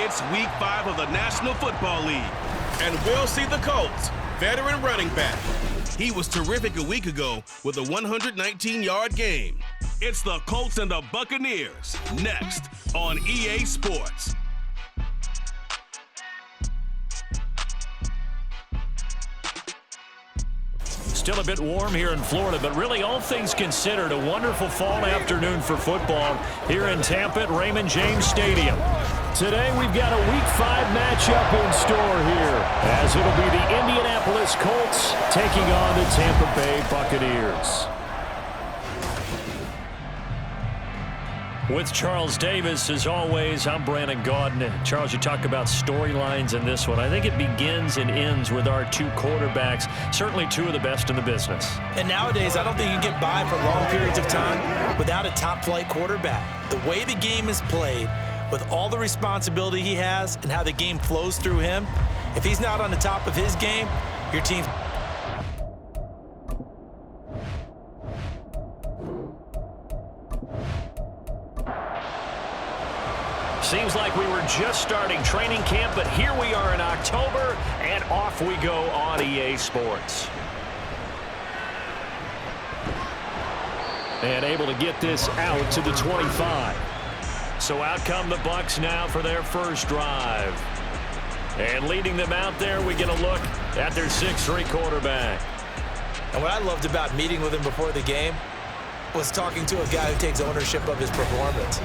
It's Week 5 of the National Football League, and we'll see the Colts' veteran running back. He was terrific a week ago with a 119-yard game. It's the Colts and the Buccaneers, next on EA Sports. Still a bit warm here in Florida, but really all things considered, a wonderful fall afternoon for football here in Tampa at Raymond James Stadium. Today we've got a Week 5 matchup in store here, as it'll be the Indianapolis Colts taking on the Tampa Bay Buccaneers. With Charles Davis, as always, I'm Brandon Gaudin. Charles, you talk about storylines in this one. I think it begins and ends with our two quarterbacks, certainly two of the best in the business. And nowadays, I don't think you can get by for long periods of time without a top-flight quarterback. The way the game is played, with all the responsibility he has and how the game flows through him, if he's not on the top of his game, your team's... Seems like we were just starting training camp, but here we are in October, and off we go on EA Sports. And able to get this out to the 25. So out come the Bucs now for their first drive. And leading them out there, we get a look at their 6'3" quarterback. And what I loved about meeting with him before the game was talking to a guy who takes ownership of his performance.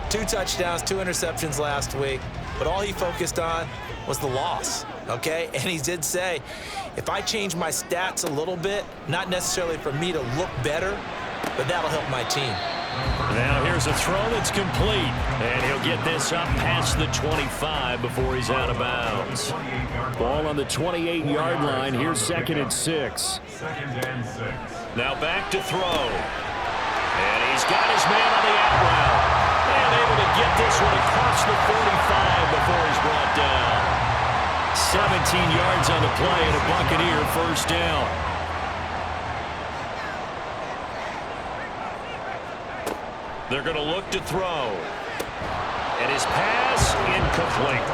2 touchdowns, 2 interceptions last week, but all he focused on was the loss, okay? And he did say, if I change my stats a little bit, not necessarily for me to look better, but that'll help my team. Now here's a throw that's complete, and he'll get this up past the 25 before he's out of bounds. Ball on the 28-yard line. Here's 2nd and 6. Now back to throw. And he's got his man on the out route. And able to get this one across the 45 before he's brought down. 17 yards on the play and a Buccaneer first down. They're going to look to throw. And his pass incomplete.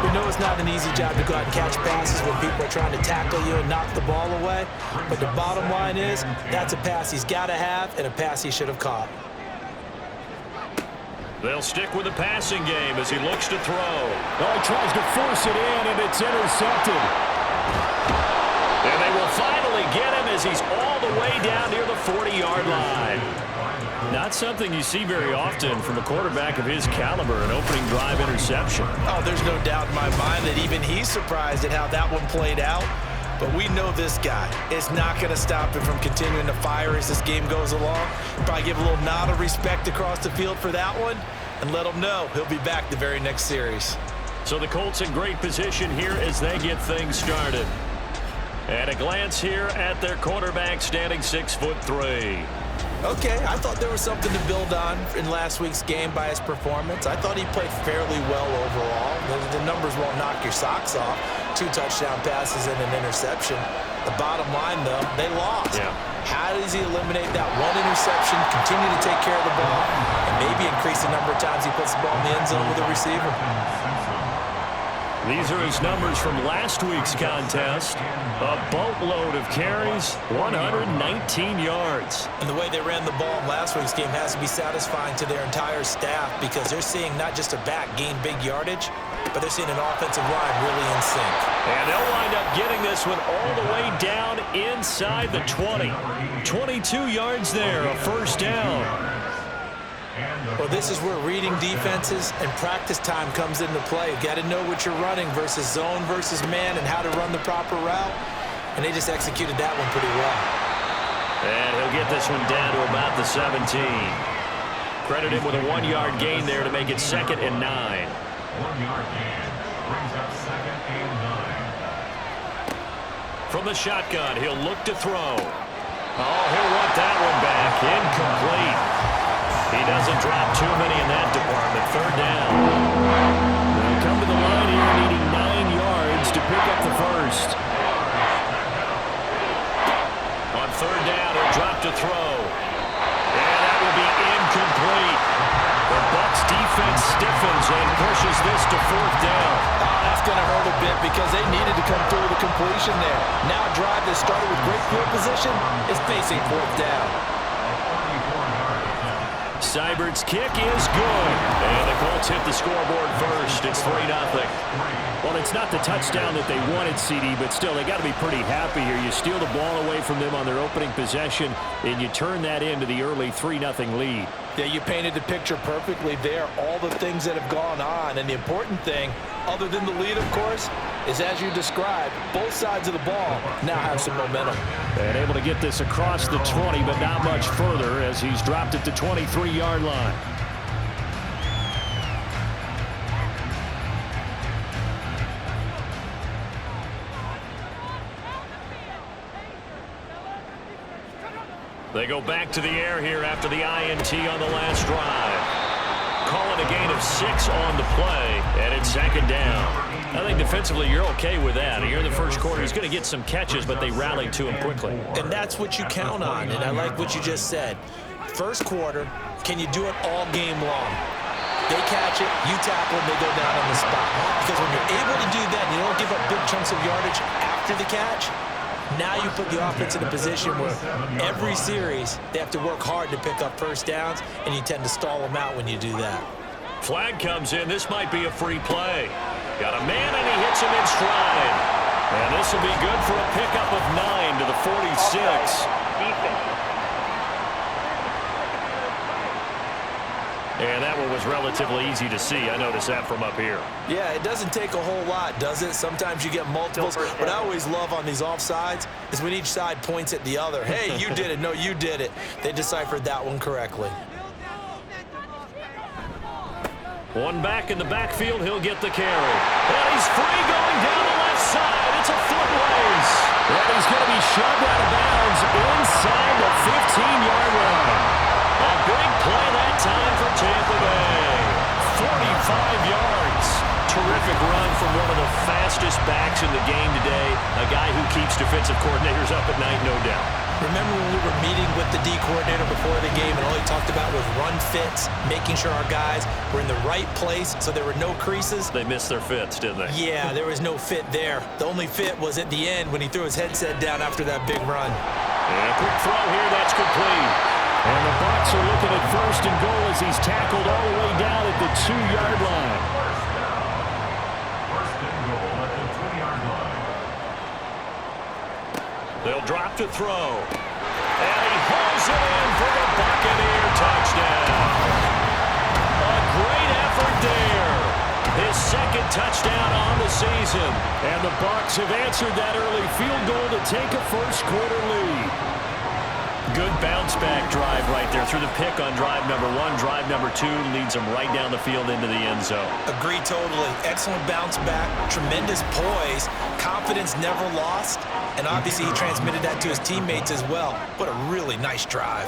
We know it's not an easy job to go out and catch passes when people are trying to tackle you and knock the ball away. But the bottom line is, that's a pass he's got to have and a pass he should have caught. They'll stick with the passing game as he looks to throw. Oh, he tries to force it in, and it's intercepted. And they will finally get him as he's all the way down near the 40-yard line. Not something you see very often from a quarterback of his caliber, an opening drive interception. Oh, there's no doubt in my mind that even he's surprised at how that one played out. But we know this guy is not going to stop him from continuing to fire as this game goes along. Probably give a little nod of respect across the field for that one and let him know he'll be back the very next series. So the Colts in great position here as they get things started. And a glance here at their quarterback standing 6'3". Okay, I thought there was something to build on in last week's game by his performance. I thought he played fairly well overall. The numbers won't knock your socks off. 2 touchdown passes and an interception. The bottom line, though, they lost. Yeah. How does he eliminate that one interception, continue to take care of the ball, and maybe increase the number of times he puts the ball in the end zone with the receiver? These are his numbers from last week's contest. A boatload of carries, 119 yards. And the way they ran the ball in last week's game has to be satisfying to their entire staff because they're seeing not just a back gain big yardage, but they're seeing an offensive line really in sync. And they'll wind up getting this one all the way down inside the 20. 22 yards there, a first down. Well, this is where reading defenses and practice time comes into play. You got to know what you're running versus zone versus man and how to run the proper route. And they just executed that one pretty well. And he'll get this one down to about the 17. Credit him with a 1-yard gain there to make it 2nd and 9. 1-yard gain brings up 2nd and 9. From the shotgun, he'll look to throw. Oh, he'll want that one back. Incomplete. He doesn't drop too many in that department. 3rd down. They'll come to the line here needing 9 yards to pick up the first. On 3rd down, he'll drop to throw. And that will be incomplete. The Bucs defense stiffens and pushes this to 4th bit because they needed to come through with a completion there. Now a drive that started with great field position is facing fourth down. Seibert's kick is good. And the Colts hit the scoreboard first. It's 3-0. Well, it's not the touchdown that they wanted, CD, but still, they got to be pretty happy here. You steal the ball away from them on their opening possession, and you turn that into the early 3-0 lead. Yeah, you painted the picture perfectly there, all the things that have gone on. And the important thing, other than the lead, of course, is as you described, both sides of the ball now have some momentum. And able to get this across the 20, but not much further as he's dropped it to 23-yard line. They go back to the air here after the INT on the last drive. Call it a gain of 6 on the play, and it's second down. I think defensively you're okay with that. Here in the first quarter, he's going to get some catches, but they rallied to him quickly. And that's what you count on, and I like what you just said. First quarter, can you do it all game long? They catch it, you tackle, and they go down on the spot. Because when you're able to do that and you don't give up big chunks of yardage after the catch, now you put the offense in a position where every series they have to work hard to pick up first downs, and you tend to stall them out when you do that. Flag comes in. This might be a free play. Got a man, and he hits him in stride. And this will be good for a pickup of 9 to the 46. And that one was relatively easy to see. I noticed that from up here. Yeah, it doesn't take a whole lot, does it? Sometimes you get multiples. What I always love on these offsides is when each side points at the other. Hey, you did it. No, you did it. They deciphered that one correctly. One back in the backfield. He'll get the carry. And he's free going down the left side. It's a foot race. And he's going to be shoved out of bounds inside the 15-yard line. A big play that time for Tampa Bay. 45 yards. Terrific run from one of the fastest backs in the game today. A guy who keeps defensive coordinators up at night, no doubt. Remember when we were meeting with the D coordinator before the game and all he talked about was run fits, making sure our guys were in the right place so there were no creases? They missed their fits, didn't they? Yeah, there was no fit there. The only fit was at the end when he threw his headset down after that big run. And a quick throw here, that's complete. And the Bucs are looking at first and goal as he's tackled all the way down at the 2-yard line. First and goal at the 2-yard line. They'll drop to throw. And he hauls it in for the Buccaneer touchdown. A great effort there. His second touchdown on the season. And the Bucs have answered that early field goal to take a first-quarter lead. Good bounce-back drive right there through the pick on drive number 1. Drive number 2 leads them right down the field into the end zone. Agree totally. Excellent bounce back, tremendous poise, confidence never lost, and obviously he transmitted that to his teammates as well. What a really nice drive.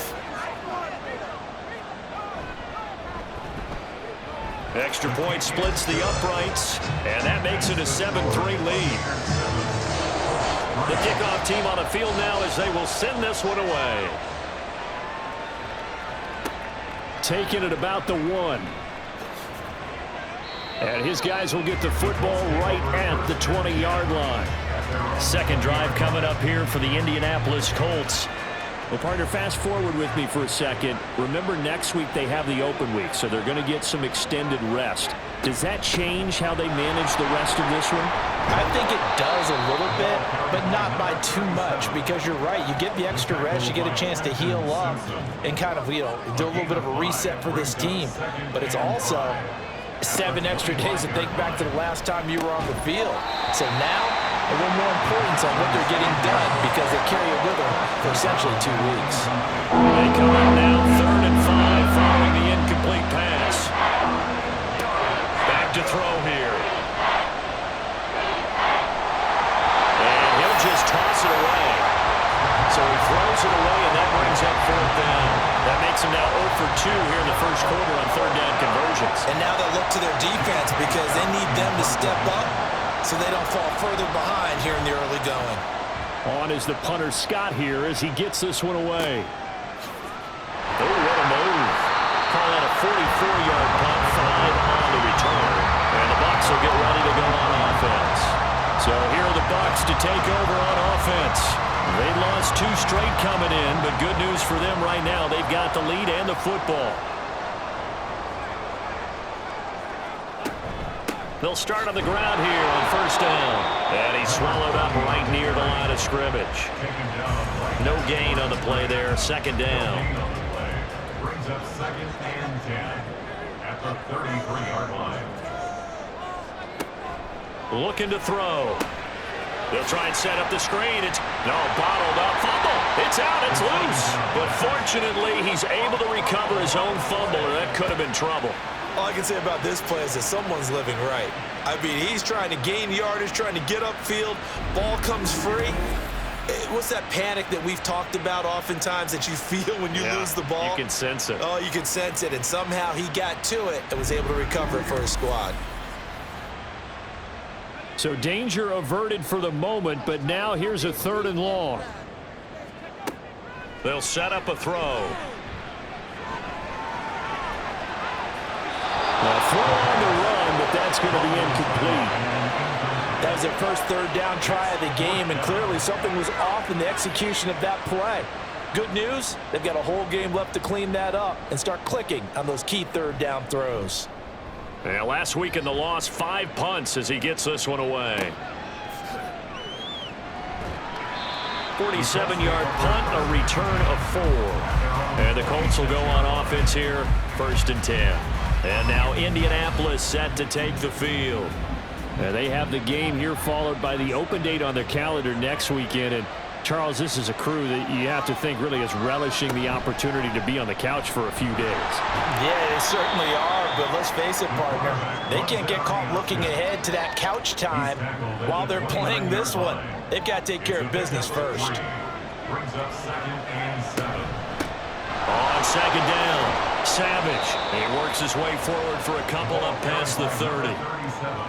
Extra point splits the uprights, and that makes it a 7-3 lead. The kickoff team on the field now as they will send this one away. Taking it about the 1. And his guys will get the football right at the 20-yard line. Second drive coming up here for the Indianapolis Colts. Well, partner, fast forward with me for a second. Remember, next week they have the open week, so they're going to get some extended rest. Does that change how they manage the rest of this one? I think it does a little bit, but not by too much, because you're right. You get the extra rest, you get a chance to heal up and kind of, do a little bit of a reset for this team. But it's also 7 extra days to think back to the last time you were on the field. So now, a little more importance on what they're getting done because they carry it with them for essentially 2 weeks. They come up now 3rd and 5 following the incomplete pass. Back to throw here. And he'll just toss it away. So he throws it away, and that brings up 4th down. That makes him now 0 for 2 here in the first quarter on 3rd down conversions. And now they'll look to their defense because they need them to step up so they don't fall further behind here in the early going. On is the punter Scott here as he gets this one away. Oh, what a move. Call that a 44-yard punt, 5 on the return. And the Bucs will get ready to go on offense. take over on offense. They lost 2 straight coming in, but good news for them right now. They've got the lead and the football. They'll start on the ground here on first down. And he's swallowed up right near the line of scrimmage. No gain on the play there. Second down. Brings up 2nd and 10 at the 33-yard line. Looking to throw. They'll try and set up the screen. It's bottled up. Fumble. It's out. It's loose. But fortunately, he's able to recover his own fumble, or that could have been trouble. All I can say about this play is that someone's living right. I mean, he's trying to gain yardage, trying to get upfield. Ball comes free. What's that panic that we've talked about oftentimes that you feel when you lose the ball? You can sense it. Oh, you can sense it. And somehow he got to it and was able to recover it for his squad. So danger averted for the moment, but now here's a 3rd and long. They'll set up a throw. A throw on the run, but that's going to be incomplete. That was their first 3rd down try of the game, and clearly something was off in the execution of that play. Good news, they've got a whole game left to clean that up and start clicking on those key 3rd down throws. Yeah, last week in the loss, 5 punts as he gets this one away. 47-yard punt, a return of 4. And the Colts will go on offense here, 1st and 10. And now Indianapolis set to take the field. They have the game here followed by the open date on their calendar next weekend. And Charles, this is a crew that you have to think really is relishing the opportunity to be on the couch for a few days. Yeah, they certainly are, but let's face it, partner. They can't get caught looking ahead to that couch time while they're playing this one. They've got to take care of business first. Brings up 2nd and 7. On second down, Savage. He works his way forward for a couple up past the 30.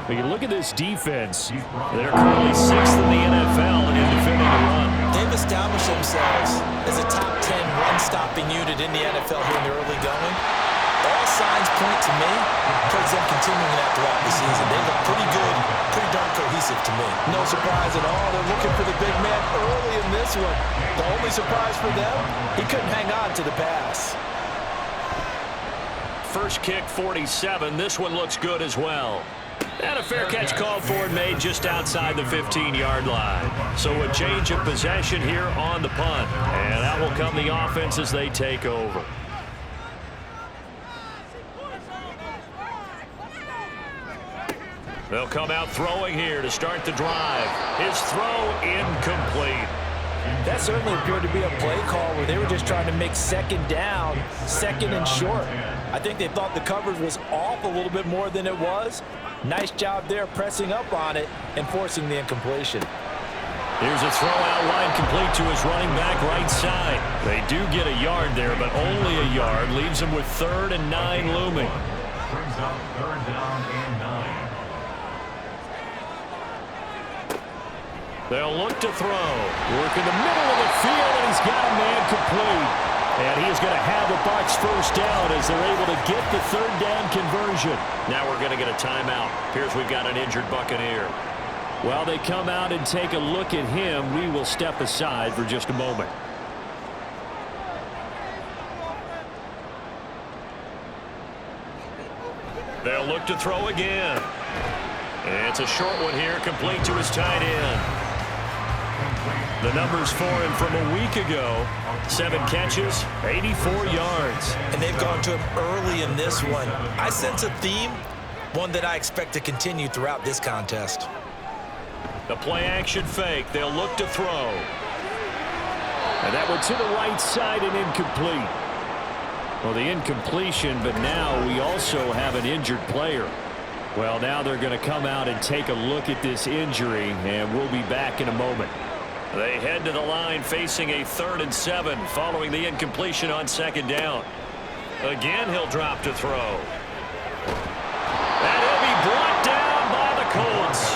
When you look at this defense, they're currently 6th in the NFL in defending the run. They've established themselves as a top 10 run-stopping unit in the NFL here in the early going. All signs point to me towards them continuing that throughout the season. They look pretty good, pretty darn cohesive to me. No surprise at all. They're looking for the big man early in this one. The only surprise for them, he couldn't hang on to the pass. First kick, 47. This one looks good as well. And a fair catch called for and made just outside the 15-yard line. So a change of possession here on the punt. And that will come the offense as they take over. They'll come out throwing here to start the drive. His throw incomplete. That certainly appeared to be a play call where they were just trying to make 2nd down, 2nd and short. I think they thought the coverage was off a little bit more than it was. Nice job there pressing up on it and forcing the incompletion. Here's a throw out wide complete to his running back right side. They do get a yard there, but only a yard. Leaves them with 3rd and 9 looming. Brings up 3rd down and 9. They'll look to throw. Work in the middle of the field, and he's got a man complete. And he is going to have the Bucs first down as they're able to get the 3rd down conversion. Now we're going to get a timeout. Appears we've got an injured Buccaneer. While they come out and take a look at him, we will step aside for just a moment. They'll look to throw again. And it's a short one here, complete to his tight end. The numbers for him from a week ago, 7 catches, 84 yards. And they've gone to him early in this one. I sense a theme, one that I expect to continue throughout this contest. The play action fake. They'll look to throw. And that one to the right side and incomplete. Well, the incompletion, but now we also have an injured player. Well, now they're going to come out and take a look at this injury, and we'll be back in a moment. They head to the line facing a 3rd and 7 following the incompletion on 2nd down. Again, he'll drop to throw. And he'll be brought down by the Colts.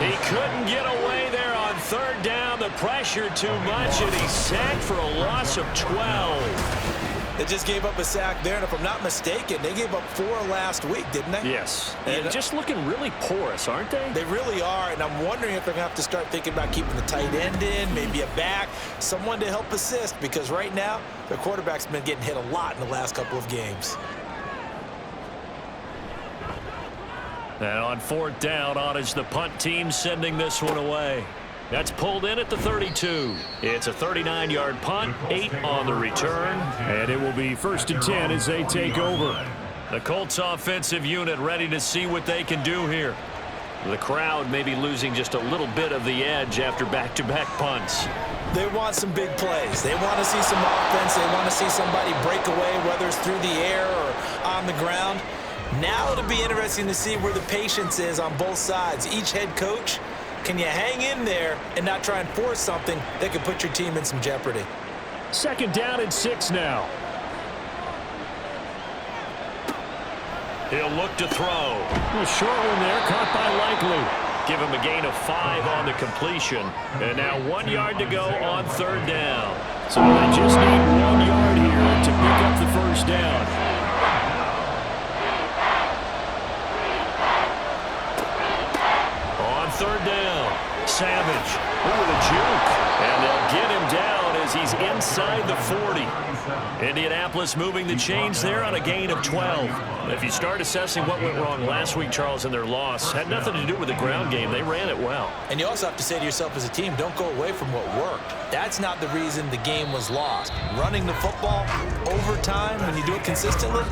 He couldn't get away there on 3rd down. The pressure too much, and he's sacked for a loss of 12. They just gave up a sack there, and if I'm not mistaken, they gave up 4 last week, didn't they? Yes. And just looking really porous, aren't they? They really are, and I'm wondering if they're going to have to start thinking about keeping the tight end in, maybe a back, someone to help assist, because right now, their quarterback's been getting hit a lot in the last couple of games. And on 4th down, on is the punt team sending this one away. That's pulled in at the 32. It's a 39-yard punt, 8 on the return. And it will be 1st and 10 as they take over. The Colts offensive unit ready to see what they can do here. The crowd may be losing just a little bit of the edge after back-to-back punts. They want some big plays. They want to see some offense. They want to see somebody break away, whether it's through the air or on the ground. Now it'll be interesting to see where the patience is on both sides. Each head coach, can you hang in there and not try and force something that could put your team in some jeopardy? 2nd down and 6 now. He'll look to throw. A short one there, caught by Likely. Give him a gain of 5 on the completion. And now 1 yard to go on 3rd down. So they just need 1 yard here to pick up the 1st down. On 3rd down, Savage. Ooh, the juke. And they'll get him down as he's inside the 40. Indianapolis moving the chains there on a gain of 12. If you start assessing what went wrong last week, Charles, in their loss, had nothing to do with the ground game. They ran it well. And you also have to say to yourself as a team, don't go away from what worked. That's not the reason the game was lost. Running the football over time, when you do it consistently,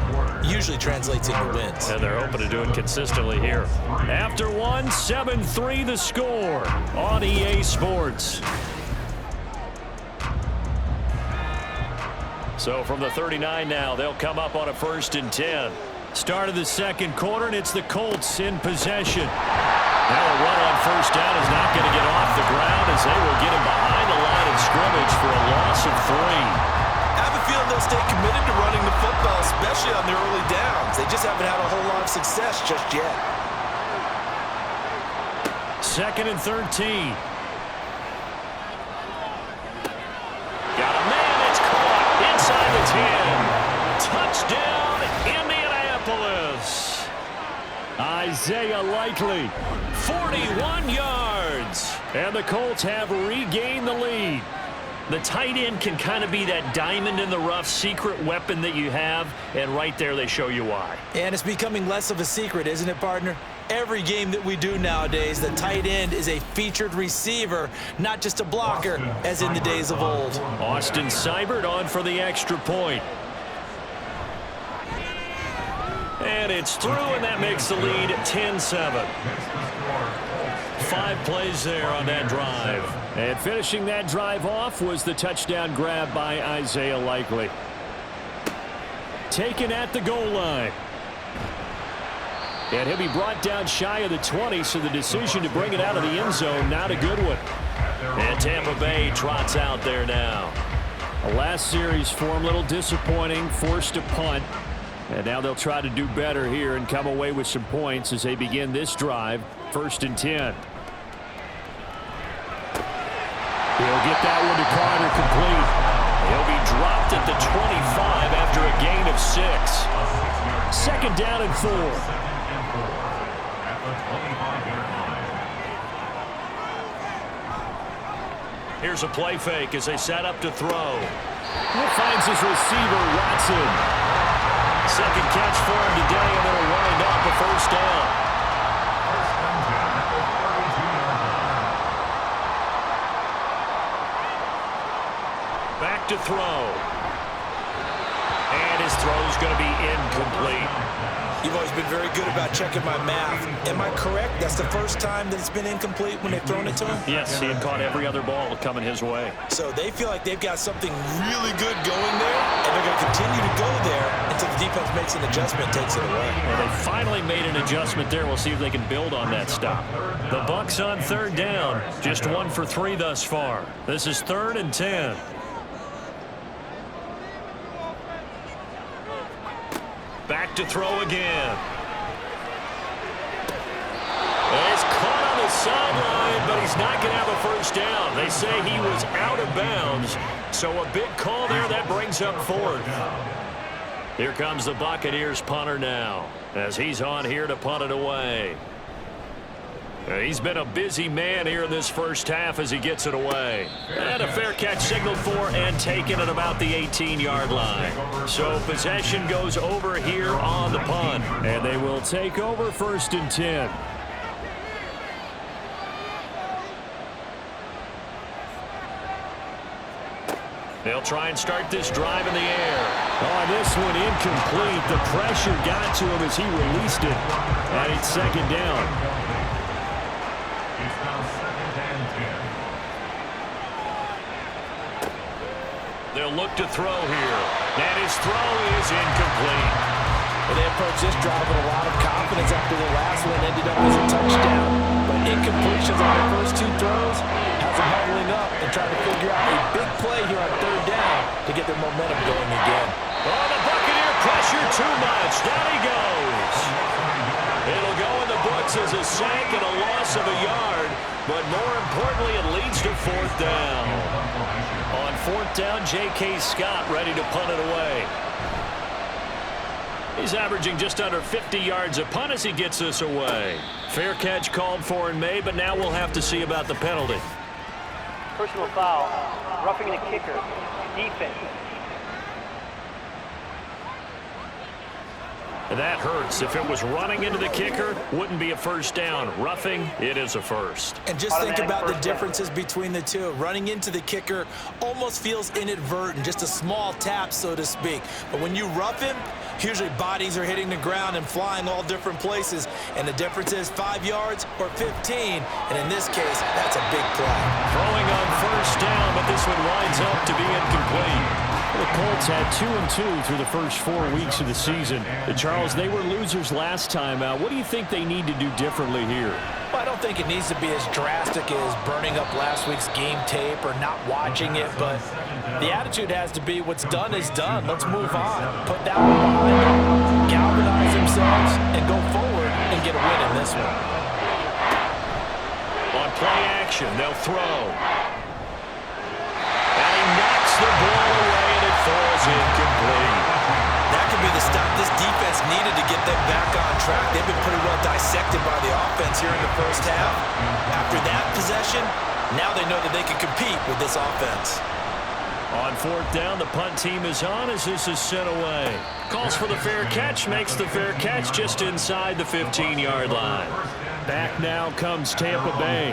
usually translates into wins. And they're hoping to do it consistently here. After one, 7-3 the score on EA Sports. So from the 39 now, they'll come up on a 1st and 10. Start of the 2nd quarter, and it's the Colts in possession. Now a run on 1st down is not going to get off the ground as they will get him behind the line of scrimmage for a loss of 3. I have a feeling they'll stay committed to running the football, especially on their early downs. They just haven't had a whole lot of success just yet. 2nd and 13. Got a man, it's caught inside the 10. Touchdown, Indianapolis. Isaiah Likely. 41 yards. And the Colts have regained the lead. The tight end can kind of be that diamond in the rough secret weapon that you have, and right there they show you why. And it's becoming less of a secret, isn't it, partner? Every game that we do nowadays, the tight end is a featured receiver, not just a blocker, as in the days of old. Austin Seibert on for the extra point. And it's through, and that makes the lead 10-7. 5 plays there on that drive. And finishing that drive off was the touchdown grab by Isaiah Likely. Taken at the goal line. And he'll be brought down shy of the 20, so the decision to bring it out of the end zone, not a good one. And Tampa Bay trots out there now. The last series for him, a little disappointing, forced a punt. And now they'll try to do better here and come away with some points as they begin this drive, 1st and 10. He'll get that one to Carter complete. He'll be dropped at the 25 after a gain of 6. 2nd down and 4. Here's a play fake as they set up to throw. Finds his receiver, Watson. 2nd catch for him today, and it'll wind up a 1st down. Back to throw. And his throw's going to be incomplete. You've always been very good about checking my math. Am I correct? That's the first time that it's been incomplete when they've thrown it to him? Yes, he had caught every other ball coming his way. So they feel like they've got something really good going there, and they're going to continue to go there until the defense makes an adjustment and takes it away. Well, they finally made an adjustment there. We'll see if they can build on that stop. The Bucs on 3rd down. Just 1 for 3 thus far. This is 3rd and 10. Back to throw again. It's caught on the sideline, but he's not going to have a 1st down. They say he was out of bounds, So a big call there that brings up fourth. Here comes the Buccaneers punter now as he's on here to punt it away. He's been a busy man here in this first half as he gets it away. And a fair catch signaled for and taken at about the 18-yard line. So possession goes over here on the punt. And they will take over 1st and 10. They'll try and start this drive in the air. Oh, this one incomplete. The pressure got to him as he released it. And it's 2nd down. It's now 2nd and 10. They'll look to throw here. And his throw is incomplete. Well, they approached this drive with a lot of confidence after the last one ended up as a touchdown. But incompletions on the first 2 throws has them huddling up and trying to figure out a big play here on 3rd down to get their momentum going again. Oh, the Buccaneer pressure too much. Down he goes. It'll go in the books as a sack and a loss of a yard. But more importantly, it leads to 4th down. On 4th down, J.K. Scott ready to punt it away. He's averaging just under 50 yards a punt as he gets this away. Fair catch called for and made, but now we'll have to see about the penalty. Personal foul, roughing the kicker, defense. That hurts. If it was running into the kicker, wouldn't be a 1st down. Roughing, it is a 1st. And just think about the differences between the two. Running into the kicker almost feels inadvertent, just a small tap, so to speak. But when you rough him, usually bodies are hitting the ground and flying all different places. And the difference is 5 yards or 15. And in this case, that's a big play. Throwing on 1st down, but this one winds up to be incomplete. The Colts had 2-2 through the first 4 weeks of the season. Charles, they were losers last time out. What do you think they need to do differently here? Well, I don't think it needs to be as drastic as burning up last week's game tape or not watching it, but the attitude has to be what's done is done. Let's move on. Put that one behind them, galvanize themselves, and go forward and get a win in this one. On play action, they'll throw. And he knocks the ball away, and it falls incomplete. That could be the stop this defense needed to get them back on track. They've been pretty well dissected by the offense here in the first half. After that possession, now they know that they can compete with this offense. On 4th down, the punt team is on as this is sent away. Calls for the fair catch, makes the fair catch just inside the 15-yard line. Back now comes Tampa Bay.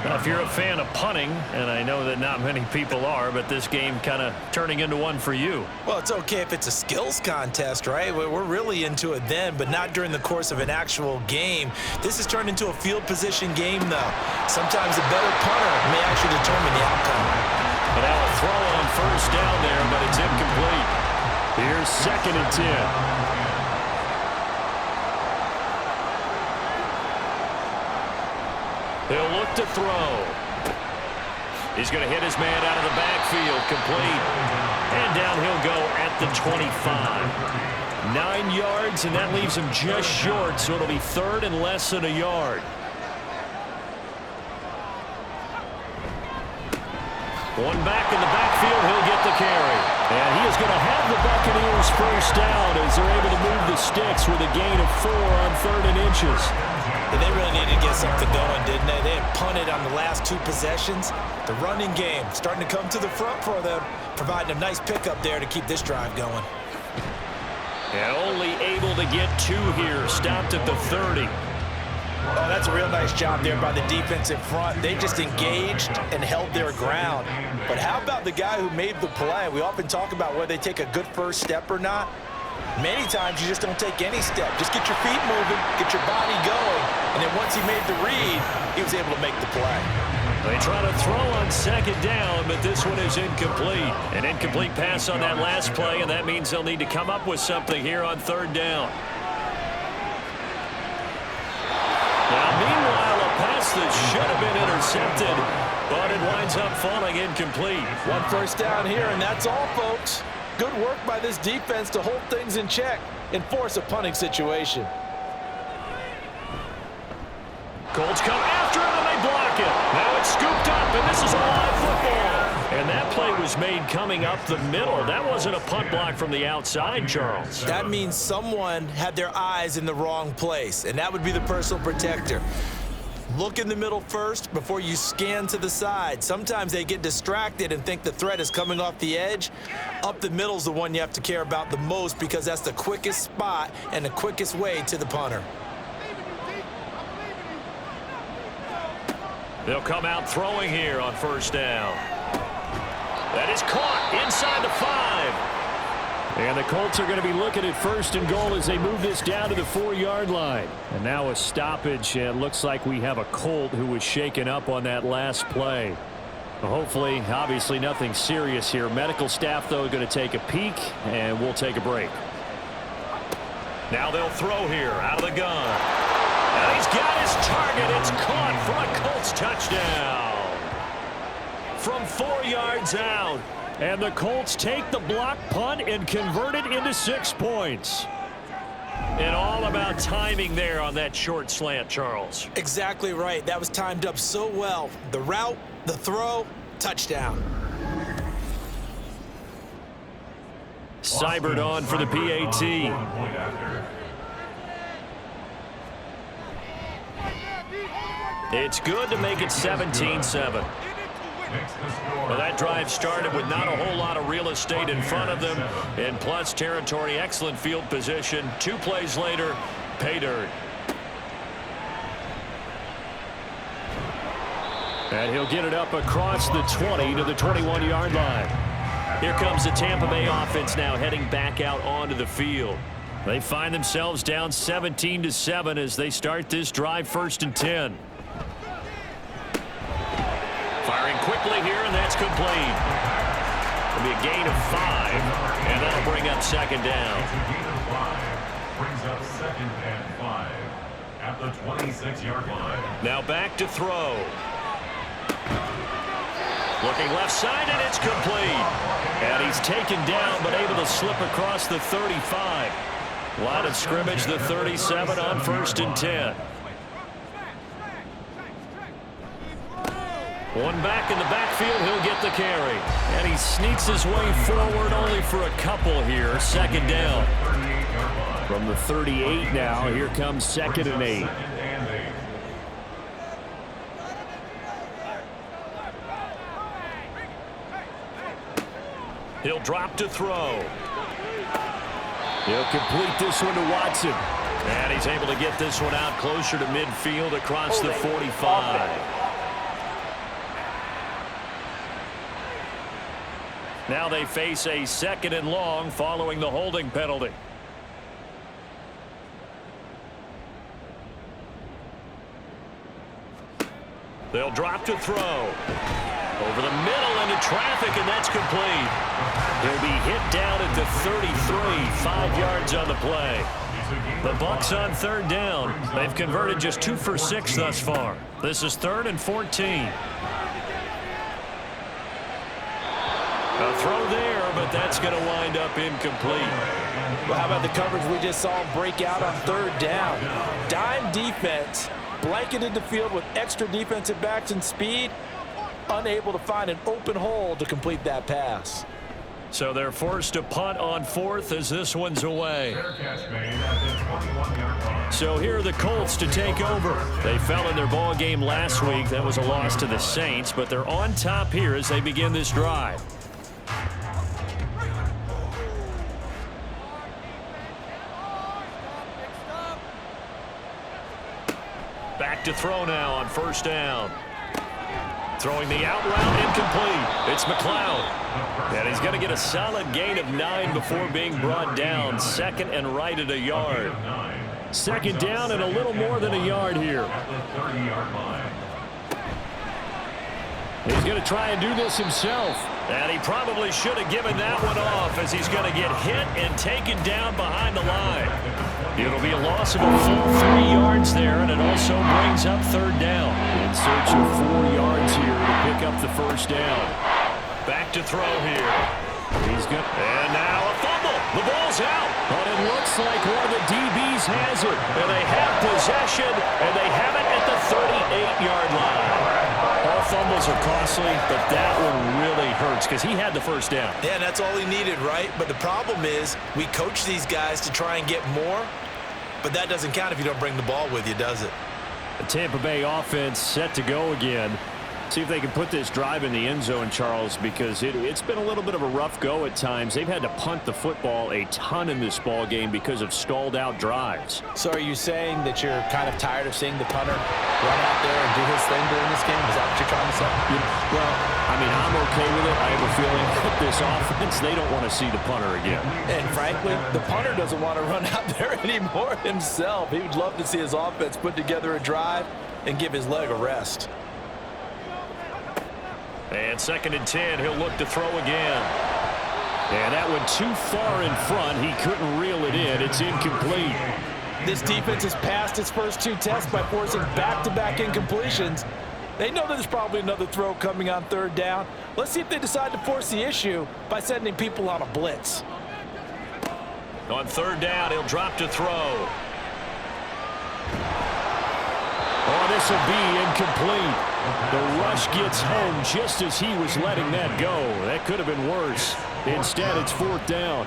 Now, if you're a fan of punting, and I know that not many people are, but this game kind of turning into one for you. Well, it's okay if it's a skills contest, right? We're really into it then, but not during the course of an actual game. This has turned into a field position game, though. Sometimes a better punter may actually determine the outcome. But now a throw on 1st down there, but it's incomplete. Here's 2nd and 10. He'll look to throw. He's going to hit his man out of the backfield, complete. And down he'll go at the 25. 9 yards, and that leaves him just short, so it'll be 3rd and less than a yard. One back in the backfield, he'll get the carry. And he is going to have the Buccaneers 1st down as they're able to move the sticks with a gain of 4 on 3rd and inches. And they really needed to get something going, didn't they? They had punted on the last 2 possessions. The running game starting to come to the front for them, providing a nice pickup there to keep this drive going. And only able to get 2 here, stopped at the 30. Oh, that's a real nice job there by the defensive front. They just engaged and held their ground. But how about the guy who made the play? We often talk about whether they take a good first step or not. Many times you just don't take any step. Just get your feet moving, get your body going, and then once he made the read, he was able to make the play. They try to throw on 2nd down, but this one is incomplete. An incomplete pass on that last play, and that means they'll need to come up with something here on 3rd down. Now, meanwhile, a pass that should have been intercepted, but it winds up falling incomplete. 1 1st down here, and that's all, folks. Good work by this defense to hold things in check and force a punting situation. Colts come after it, and they block it. Now it's scooped up, and this is a live football. And that play play was made coming up the middle. That wasn't a punt block from the outside, Charles. That means someone had their eyes in the wrong place, and that would be the personal protector. Look in the middle first before you scan to the side. Sometimes they get distracted and think the threat is coming off the edge. Up the middle is the one you have to care about the most because that's the quickest spot and the quickest way to the punter. They'll come out throwing here on first down. That is caught inside the 5. And the Colts are going to be looking at first and goal as they move this down to the 4-yard line. And now a stoppage, and it looks like we have a Colt who was shaken up on that last play. Hopefully, obviously nothing serious here. Medical staff, though, going to take a peek, and we'll take a break. Now they'll throw here out of the gun. And he's got his target. It's caught for a Colts touchdown. From 4 yards out. And the Colts take the block punt and convert it into 6 points. And all about timing there on that short slant, Charles. Exactly right. That was timed up so well. The route, the throw, touchdown. Seibert on for the PAT. It's good to make it 17-7. Well, that drive started with not a whole lot of real estate in front of them, and plus territory, excellent field position. 2 plays later, pay dirt. And he'll get it up across the 20 to the 21-yard line. Here comes the Tampa Bay offense now heading back out onto the field. They find themselves down 17-7 as they start this drive 1st and 10. Firing quickly here, and that's complete. It'll be a gain of 5, and that'll bring up 2nd down. Brings up 2nd and 5 at the 26-yard line. Now back to throw. Looking left side, and it's complete. And he's taken down, but able to slip across the 35. Line of scrimmage, the 37 on 1st and 10. One back in the backfield, he'll get the carry. And he sneaks his way forward only for a couple here. 2nd down. From the 38 now, here comes 2nd and 8. He'll drop to throw. He'll complete this one to Watson. And he's able to get this one out closer to midfield across the 45. Now they face a 2nd and long following the holding penalty. They'll drop to throw. Over the middle into traffic, and that's complete. He'll be hit down at the 33, 5 yards on the play. The Bucs on 3rd down. They've converted just 2 for 6 thus far. This is 3rd and 14. A throw there, but that's going to wind up incomplete. Well, how about the coverage we just saw break out on 3rd down? Dime defense, blanketed the field with extra defensive backs and speed, unable to find an open hole to complete that pass. So they're forced to punt on 4th as this one's away. So here are the Colts to take over. They fell in their ball game last week. That was a loss to the Saints, but they're on top here as they begin this drive. Back to throw now on 1st down. Throwing the out route, incomplete. It's McLeod. And he's going to get a solid gain of 9 before being brought down. 2nd and right at a yard. 2nd down and a little more than a yard here. He's going to try and do this himself. And he probably should have given that one off as he's going to get hit and taken down behind the line. It'll be a loss of a full 3 yards there, and it also brings up 3rd down. In search of 4 yards here to pick up the 1st down. Back to throw here. He's good. And now a fumble. The ball's out. But it looks like one of the DBs has it. And they have possession, and they have it at the 38-yard line. All fumbles are costly, but that one really hurts because he had the first down. Yeah, that's all he needed, right? But the problem is we coach these guys to try and get more, but that doesn't count if you don't bring the ball with you, does it? The Tampa Bay offense set to go again. See if they can put this drive in the end zone, Charles, because it's been a little bit of a rough go at times. They've had to punt the football a ton in this ball game because of stalled out drives. So are you saying that you're kind of tired of seeing the punter run out there and do his thing during this game? Is that what you're trying to say? Well, I mean, I'm okay with it. I have a feeling that this offense, they don't want to see the punter again. And frankly, the punter doesn't want to run out there anymore himself. He would love to see his offense put together a drive and give his leg a rest. And 2nd and 10, he'll look to throw again. And that went too far in front. He couldn't reel it in. It's incomplete. This defense has passed its first 2 tests by forcing back-to-back incompletions. They know that there's probably another throw coming on 3rd down. Let's see if they decide to force the issue by sending people on a blitz. On 3rd down, he'll drop to throw. Oh, this will be incomplete. The rush gets home just as he was letting that go. That could have been worse. Instead, it's 4th down.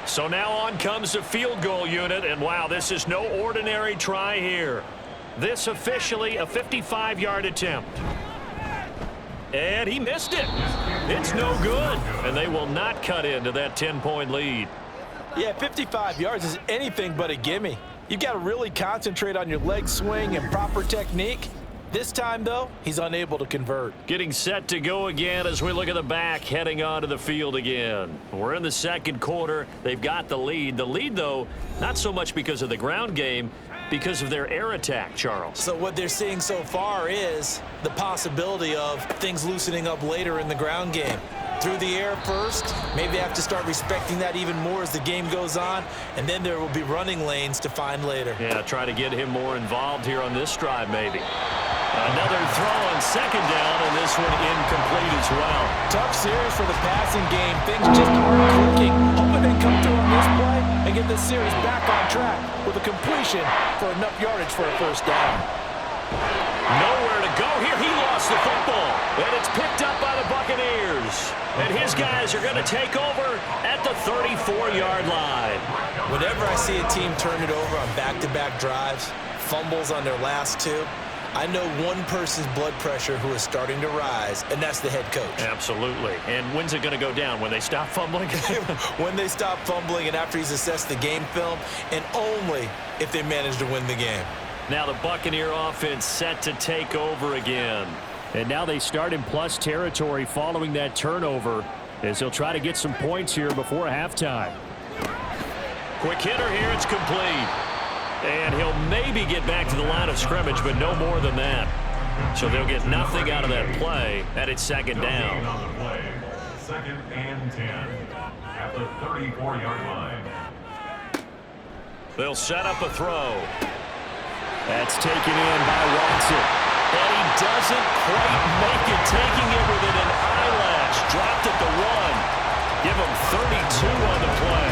So now on comes the field goal unit, and wow, this is no ordinary try here. This officially a 55-yard attempt. And he missed it. It's no good, and they will not cut into that 10-point lead. Yeah, 55 yards is anything but a gimme. You've got to really concentrate on your leg swing and proper technique. This time, though, he's unable to convert. Getting set to go again as we look at the back, heading onto the field again. We're in the 2nd quarter. They've got the lead. The lead, though, not so much because of the ground game, because of their air attack, Charles. So what they're seeing so far is the possibility of things loosening up later in the ground game. Through the air first, maybe they have to start respecting that even more as the game goes on, and then there will be running lanes to find later. Yeah, try to get him more involved here on this drive, maybe. Another throw on 2nd down, and this one incomplete as well. Tough series for the passing game. Things just aren't clicking. Hoping they come through on this play and get this series back on track with a completion for enough yardage for a 1st down. Nowhere to go here. He lost the football, and it's picked up by the Buccaneers. And his guys are going to take over at the 34-yard line. Whenever I see a team turn it over on back-to-back drives, fumbles on their last 2, I know one person's blood pressure who is starting to rise, and that's the head coach. Absolutely. And when's it going to go down? When they stop fumbling? When they stop fumbling and after he's assessed the game film, and only if they manage to win the game. Now the Buccaneer offense set to take over again. And now they start in plus territory following that turnover as they'll try to get some points here before halftime. Quick hitter here. It's complete. And he'll maybe get back to the line of scrimmage, but no more than that. So they'll get nothing out of that play, and it's 2nd down. 2nd and 10 at the 34-yard line. They'll set up a throw. That's taken in by Watson. And he doesn't quite make it, taking it within an eyelash. Dropped at the 1. Give him 32 on the play.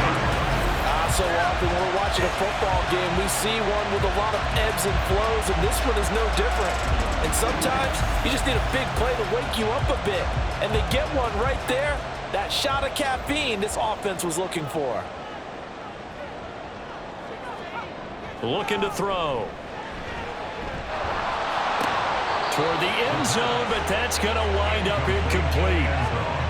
So often when we're watching a football game, we see one with a lot of ebbs and flows, and this one is no different. And sometimes you just need a big play to wake you up a bit. And they get one right there, that shot of caffeine this offense was looking for. Looking to throw. Toward the end zone, but that's going to wind up incomplete.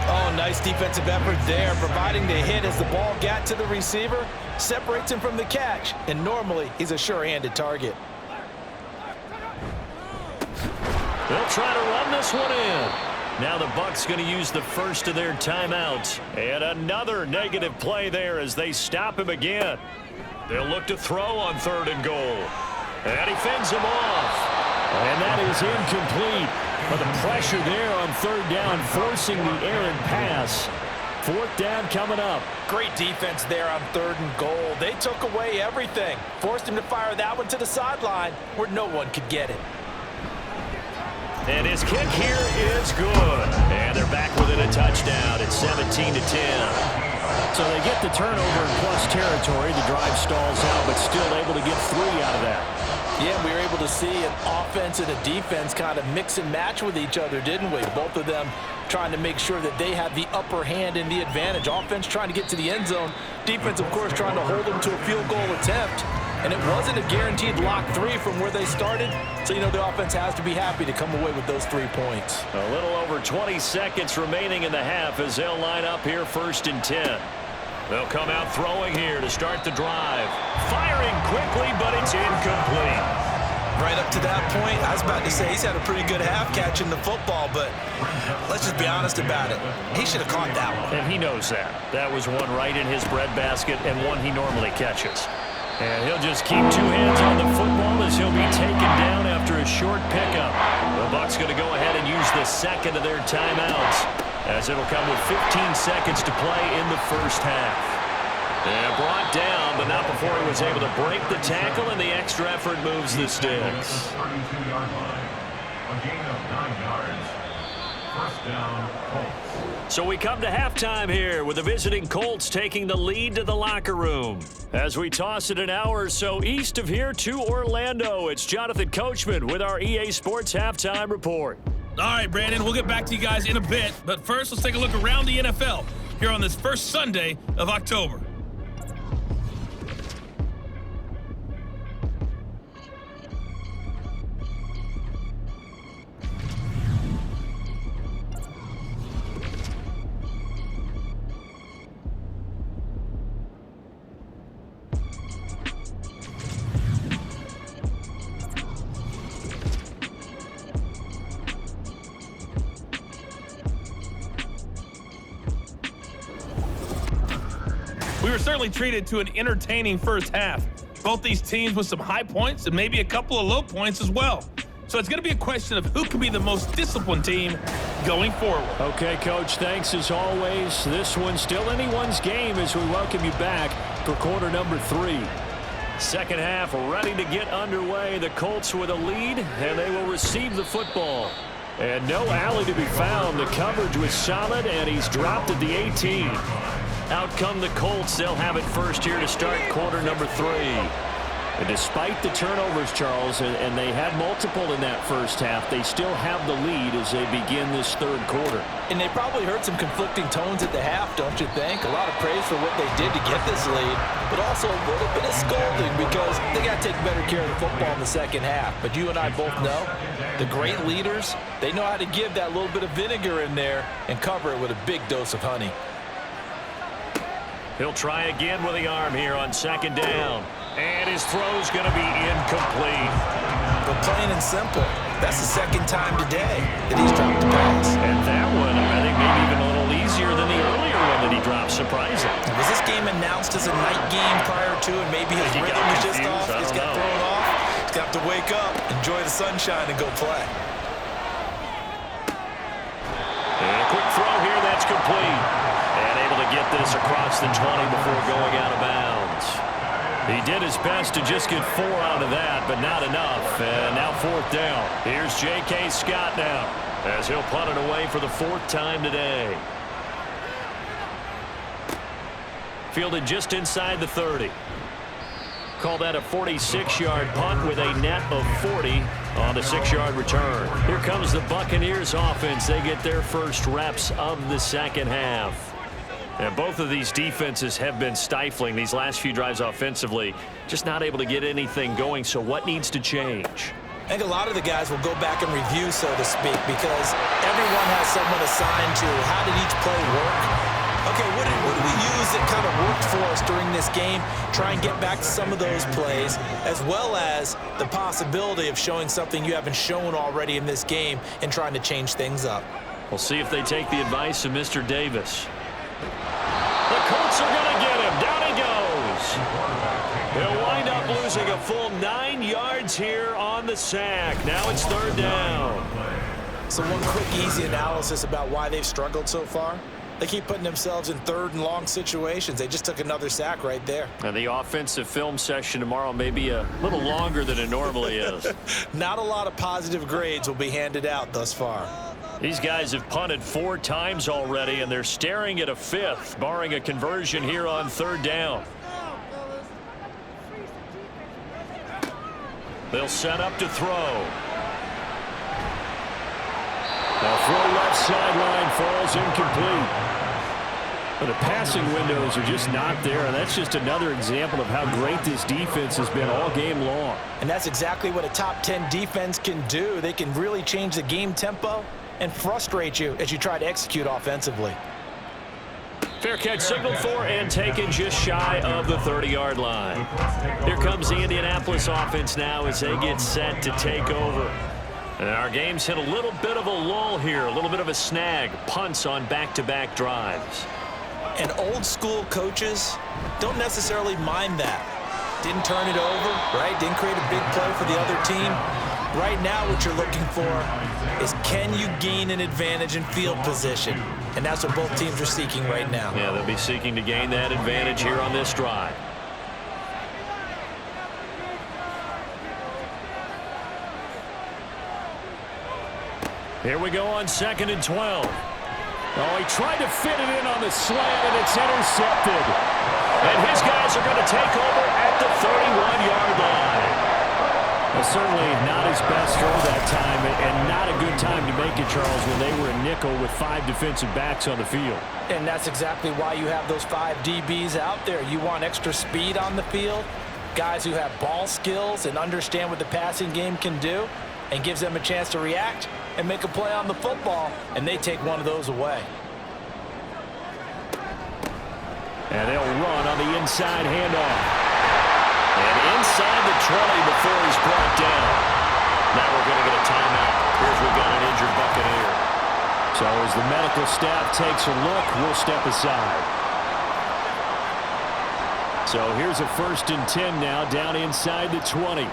Oh, nice defensive effort there, providing the hit as the ball got to the receiver, separates him from the catch, and normally he's a sure-handed target. They'll try to run this one in. Now the Bucs going to use the first of their timeouts. And another negative play there as they stop him again. They'll look to throw on 3rd and goal. And he fends him off. And that is incomplete. But the pressure there on 3rd down, forcing the errant pass. 4th down coming up. Great defense there on 3rd and goal. They took away everything. Forced him to fire that one to the sideline where no one could get it. And his kick here is good. And they're back within a touchdown. It's 17-10. So they get the turnover in plus territory. The drive stalls out, but still able to get 3 out of that. Yeah, we were able to see an offense and a defense kind of mix and match with each other, didn't we? Both of them trying to make sure that they have the upper hand and the advantage. Offense trying to get to the end zone. Defense, of course, trying to hold them to a field goal attempt. And it wasn't a guaranteed lock 3 from where they started. So, the offense has to be happy to come away with those 3 points. A little over 20 seconds remaining in the half as they'll line up here 1st and 10. They'll come out throwing here to start the drive. Firing quickly, but it's incomplete. Right up to that point, I was about to say he's had a pretty good half catching the football, but let's just be honest about it. He should have caught that one. And he knows that. That was one right in his breadbasket and one he normally catches. And he'll just keep 2 hands on the football as he'll be taken down after a short pickup. The Bucs going to go ahead and use the second of their timeouts, as it'll come with 15 seconds to play in the first half. And brought down, but not before he was able to break the tackle, and the extra effort moves the sticks. 32-yard line. A gain of 9 yards. First down, Colts. So we come to halftime here with the visiting Colts taking the lead to the locker room. As we toss it an hour or so east of here to Orlando, it's Jonathan Coachman with our EA Sports Halftime Report. All right, Brandon, we'll get back to you guys in a bit. But first, let's take a look around the NFL here on this first Sunday of October. We were certainly treated to an entertaining first half. Both these teams with some high points and maybe a couple of low points as well. So it's going to be a question of who can be the most disciplined team going forward. Okay, Coach, thanks as always. This one's still anyone's game as we welcome you back for quarter number 3. Second half ready to get underway. The Colts with a lead, and they will receive the football. And no alley to be found. The coverage was solid, and he's dropped at the 18. Out come the Colts. They'll have it first here to start quarter number 3. And despite the turnovers, Charles, and they had multiple in that first half, they still have the lead as they begin this third quarter. And they probably heard some conflicting tones at the half, don't you think? A lot of praise for what they did to get this lead, but also a little bit of scolding because they got to take better care of the football in the second half. But you and I both know the great leaders, they know how to give that little bit of vinegar in there and cover it with a big dose of honey. He'll try again with the arm here on second down. And his throw's going to be incomplete. But plain and simple, that's the second time today that he's dropped the pass. And that one, I think maybe even a little easier than the earlier one that he dropped. Surprising. Was this game announced as a night game prior to, and maybe his rhythm was just off? He's got thrown off. He's got to wake up, enjoy the sunshine, and go play. And a quick throw here, that's complete. And able to get this across the 20 before going out of bounds. He did his best to just get 4 out of that, but not enough. And now 4th down. Here's J.K. Scott now, as he'll punt it away for the 4th time today. Fielded just inside the 30. Call that a 46-yard punt with a net of 40 on the 6-yard return. Here comes the Buccaneers offense. They get their first reps of the second half. And both of these defenses have been stifling these last few drives offensively. Just not able to get anything going. So what needs to change? I think a lot of the guys will go back and review, so to speak, because everyone has someone assigned to how did each play work. Okay, what did we use that kind of worked for us during this game? Try and get back to some of those plays, as well as the possibility of showing something you haven't shown already in this game and trying to change things up. We'll see if they take the advice of Mr. Davis. The Colts are going to get him. Down he goes. He'll wind up losing a full 9 yards here on the sack. Now it's 3rd down. So one quick, easy analysis about why they've struggled so far. They keep putting themselves in 3rd and long situations. They just took another sack right there. And the offensive film session tomorrow may be a little longer than it normally is. Not a lot of positive grades will be handed out thus far. These guys have punted 4 times already, and they're staring at a 5th, barring a conversion here on 3rd down. They'll set up to throw. The throw left sideline falls incomplete. But the passing windows are just not there, and that's just another example of how great this defense has been all game long. And that's exactly what a top 10 defense can do. They can really change the game tempo and frustrate you as you try to execute offensively. Fair catch signaled for and taken just shy of the 30-yard line. Here comes the Indianapolis offense now as they get set to take over. And our game's hit a little bit of a lull here, a little bit of a snag. Punts on back-to-back drives. And old school coaches don't necessarily mind that. Didn't turn it over, right? Didn't create a big play for the other team. Right now what you're looking for is, can you gain an advantage in field position? And that's what both teams are seeking right now. Yeah, they'll be seeking to gain that advantage here on this drive. Here we go on 2nd and 12. Oh, he tried to fit it in on the slant, and it's intercepted. And his guys are going to take over at the 31-yard line. Well, certainly not his best throw that time, and not a good time to make it, Charles, when they were a nickel with 5 defensive backs on the field. And that's exactly why you have those 5 DBs out there. You want extra speed on the field, guys who have ball skills and understand what the passing game can do, and gives them a chance to react and make a play on the football, and they take one of those away. And they'll run on the inside handoff. And inside the 20 before he's brought down. Now we're going to get a timeout. Here's we've got an injured Buccaneer. So as the medical staff takes a look, we'll step aside. So here's a 1st and 10 now, down inside the 20.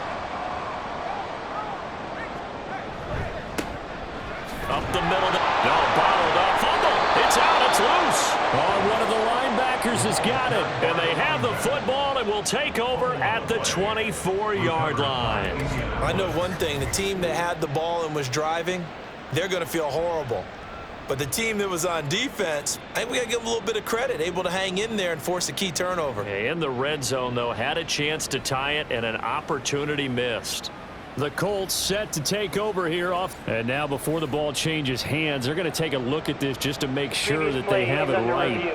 Up the middle. No, bottled up. Fumble. It's out. It's loose. Oh, one of the linebackers has got it. And they have the football and will take over at the 24-yard line. I know one thing. The team that had the ball and was driving, they're going to feel horrible. But the team that was on defense, I think we got to give them a little bit of credit, able to hang in there and force a key turnover. In the red zone, though, had a chance to tie it and an opportunity missed. The Colts set to take over here off. And now before the ball changes hands, they're going to take a look at this just to make sure that they have it right.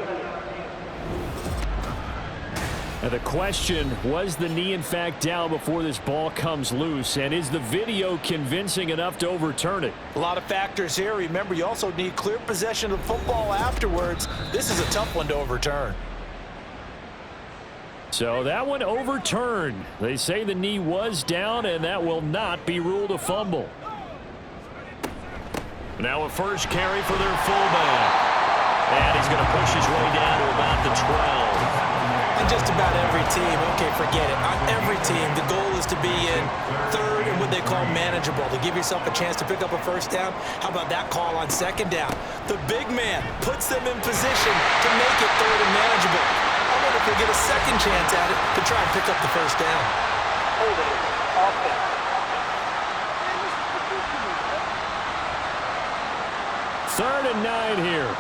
Now the question, was the knee in fact down before this ball comes loose? And is the video convincing enough to overturn it? A lot of factors here. Remember, you also need clear possession of football afterwards. This is a tough one to overturn. So that one overturned. They say the knee was down, and that will not be ruled a fumble. Now a first carry for their fullback. And he's going to push his way down to about the 12. On just about every team, okay, forget it. On every team, the goal is to be in 3rd and what they call manageable, to give yourself a chance to pick up a 1st down. How about that call on 2nd down? The big man puts them in position to make it 3rd and manageable. I wonder if they get a 2nd chance at it to try and pick up the 1st down. Holding offense. 3rd and 9 here.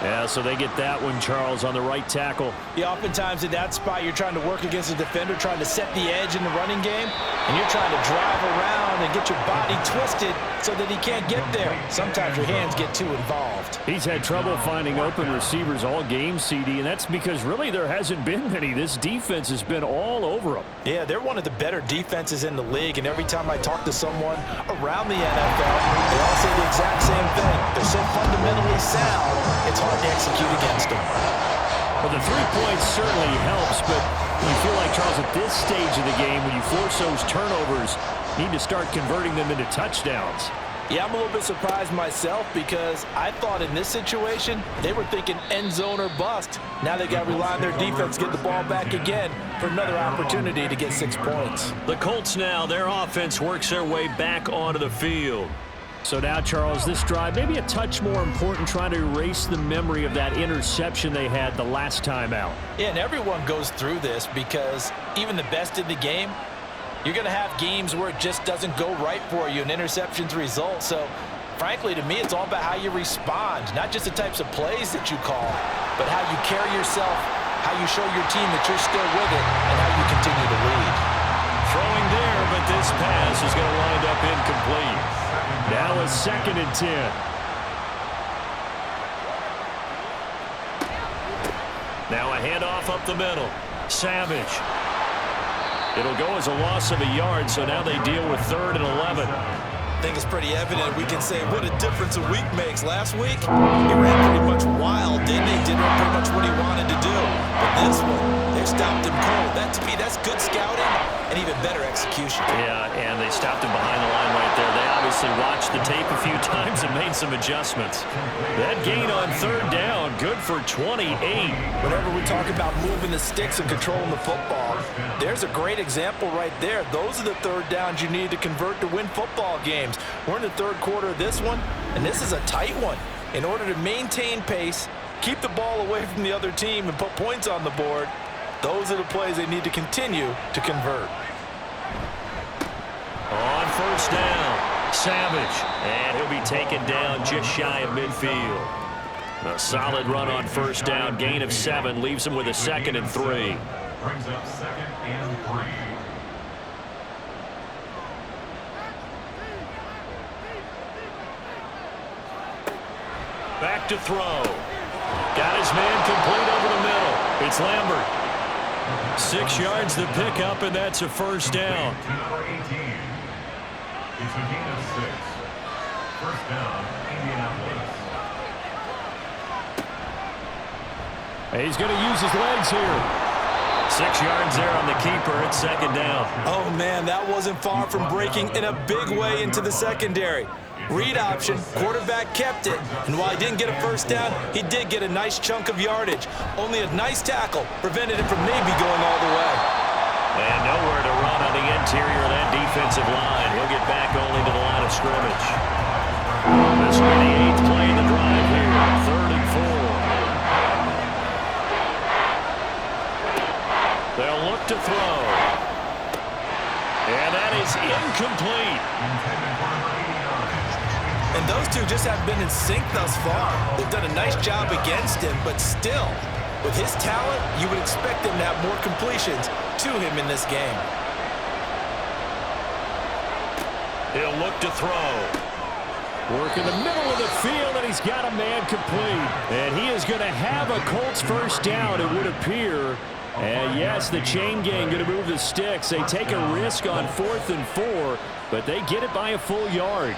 Yeah, so they get that one, Charles, on the right tackle. Yeah, oftentimes in that spot, you're trying to work against a defender, trying to set the edge in the running game, and you're trying to drive around and get your body twisted so that he can't get there. Sometimes your hands get too involved. He's had trouble finding open receivers all game, CD, and that's because really there hasn't been many. This defense has been all over them. Yeah, they're one of the better defenses in the league, and every time I talk to someone around the NFL, they all say the exact same thing. They're so fundamentally sound, it's hard to execute against them. Well, the 3 points certainly helps, but you feel like, Charles, at this stage of the game, when you force those turnovers, you need to start converting them into touchdowns. Yeah, I'm a little bit surprised myself because I thought in this situation, they were thinking end zone or bust. Now they got to rely on their defense to get the ball back again for another opportunity to get 6 points. The Colts now, their offense works their way back onto the field. So now, Charles, this drive maybe a touch more important, trying to erase the memory of that interception they had the last time out. Yeah, and everyone goes through this because even the best in the game, you're going to have games where it just doesn't go right for you and interceptions result. So frankly, to me, it's all about how you respond, not just the types of plays that you call, but how you carry yourself, how you show your team that you're still with it, and how you continue to lead. Throwing there, but this pass is going to wind up incomplete. Now a 2nd and 10. Now a handoff up the middle. Savage. It'll go as a loss of a yard, so now they deal with 3rd and 11. I think it's pretty evident. We can say what a difference a week makes. Last week, he ran pretty much wild, didn't he? Did pretty much what he wanted to do. But this one, they stopped him cold. That, to me, that's good scouting and even better execution. Yeah, and they stopped him behind the line right there. They obviously watched the tape a few times and made some adjustments. That gain on 3rd down, good for 28. Whenever we talk about moving the sticks and controlling the football, there's a great example right there. Those are the 3rd downs you need to convert to win football games. We're in the 3rd quarter of this one, and this is a tight one. In order to maintain pace, keep the ball away from the other team, and put points on the board, those are the plays they need to continue to convert. On 1st down, Savage, and he'll be taken down just shy of midfield. A solid run on 1st down, gain of 7, leaves him with a 2nd and 3. Brings up 2nd and 3. Back to throw. Got his man complete over the middle. It's Lambert. 6 yards the pickup, and that's a 1st down. To number 18. It's a gain of 6. 1st down, Indianapolis. He's going to use his legs here. 6 yards there on the keeper. It's 2nd down. Oh, man, that wasn't far from breaking in a big way into the secondary. Read option, quarterback kept it, and while he didn't get a 1st down, he did get a nice chunk of yardage. Only a nice tackle prevented him from maybe going all the way. And nowhere to run on the interior of that defensive line. He'll get back only to the line of scrimmage. This will be the 8th play in the drive here. 3rd and 4. They'll look to throw. And that is incomplete. And those two just have been in sync thus far. They've done a nice job against him, but still, with his talent, you would expect him to have more completions to him in this game. He'll look to throw. Work in the middle of the field, and he's got a man complete. And he is going to have a Colts 1st down, it would appear. And yes, the chain gang going to move the sticks. They take a risk on 4th and 4, but they get it by a full yard.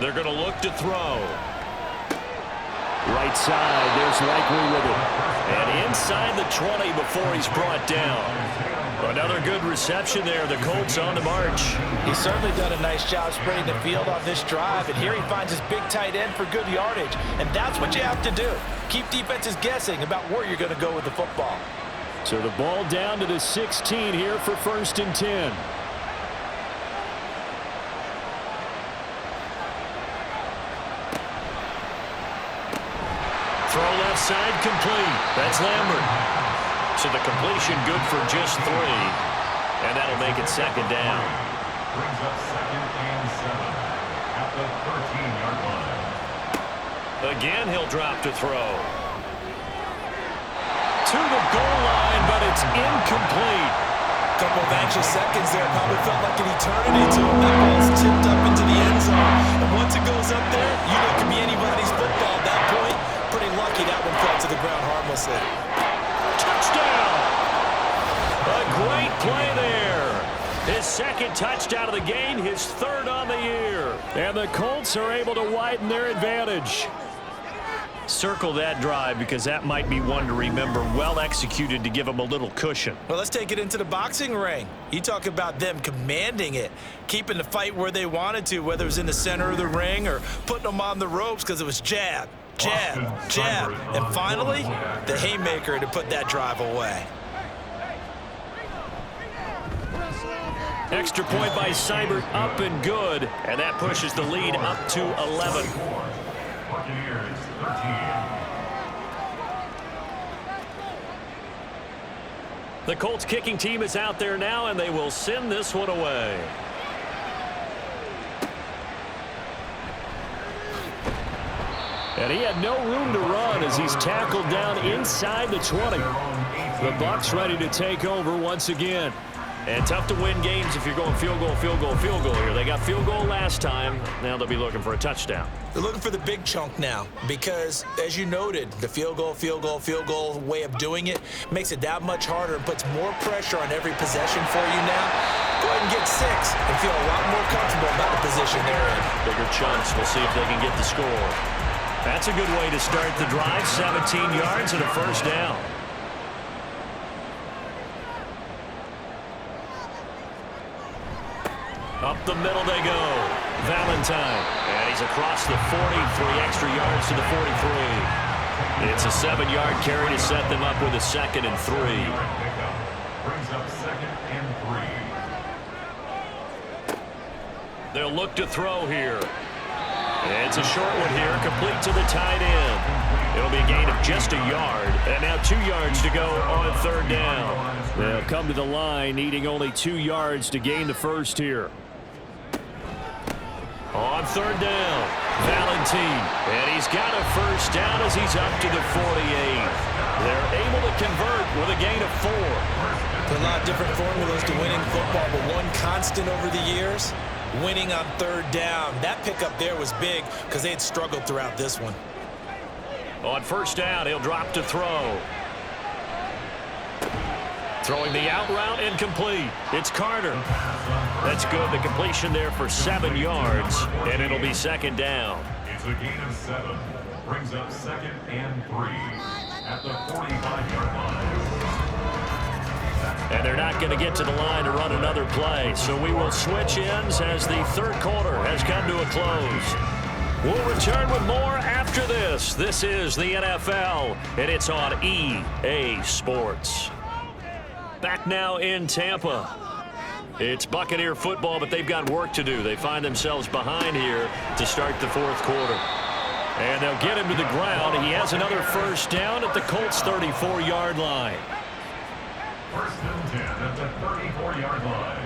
They're going to look to throw. Right side, there's Likely with it. And inside the 20 before he's brought down. Another good reception there. The Colts on the march. He's certainly done a nice job spreading the field on this drive, and here he finds his big tight end for good yardage. And that's what you have to do. Keep defenses guessing about where you're going to go with the football. So the ball down to the 16 here for 1st and 10. Throw left side complete. That's Lambert. So the completion good for just 3. And that'll make it 2nd down. Brings up 2nd and 7 at the 13-yard line. Again, he'll drop to throw. To the goal line, but it's incomplete. Couple of anxious seconds there. Probably felt like an eternity to him. That ball's tipped up into the end zone. And once it goes up there, you know it can be anybody's football at that point. Pretty lucky that one fell to the ground harmlessly. Touchdown! A great play there. His 2nd touchdown of the game, his 3rd on the year. And the Colts are able to widen their advantage. Circle that drive because that might be one to remember. Well executed to give them a little cushion. Well, let's take it into the boxing ring. You talk about them commanding it, keeping the fight where they wanted to, whether it was in the center of the ring or putting them on the ropes because it was jab, jab, jab. And finally, the haymaker to put that drive away. Extra point by Seibert, up and good. And that pushes the lead up to 11. Buccaneers 13. The Colts kicking team is out there now, and they will send this one away. And he had no room to run as he's tackled down inside the 20. The Bucs ready to take over once again. And tough to win games if you're going field goal, field goal, field goal here. They got field goal last time. Now they'll be looking for a touchdown. They're looking for the big chunk now because, as you noted, the field goal way of doing it makes it that much harder and puts more pressure on every possession for you now. Go ahead and get 6 and feel a lot more comfortable about the position they're in. Bigger chunks. We'll see if they can get the score. That's a good way to start the drive. 17 yards and a first down. Up the middle they go. Valentine. And he's across the 40, 3 extra yards to the 43. It's a 7-yard carry to set them up with a 2nd and 3. Brings up 2nd and 3. They'll look to throw here. It's a short one here, complete to the tight end. It'll be a gain of just a yard, and now 2 yards to go on 3rd down. They'll come to the line, needing only 2 yards to gain the first here. On 3rd down, Valentine, and he's got a first down as he's up to the 48. They're able to convert with a gain of 4. There are a lot of different formulas to winning football, but one constant over the years, winning on 3rd down. That pickup there was big because they had struggled throughout this one. On 1st down, he'll drop to throw. Throwing the out route, incomplete. It's Carter. That's good. The completion there for 7 yards, and it'll be 2nd down. It's a gain of 7. Brings up 2nd and 3 at the 45-yard line. And they're not going to get to the line to run another play, so we will switch ends as the 3rd quarter has come to a close. We'll return with more after this. This is the NFL, and it's on EA Sports. Back now in Tampa. It's Buccaneer football, but they've got work to do. They find themselves behind here to start the 4th quarter. And they'll get him to the ground. He has another first down at the Colts' 34-yard line. 1st and 10 at the 34-yard line.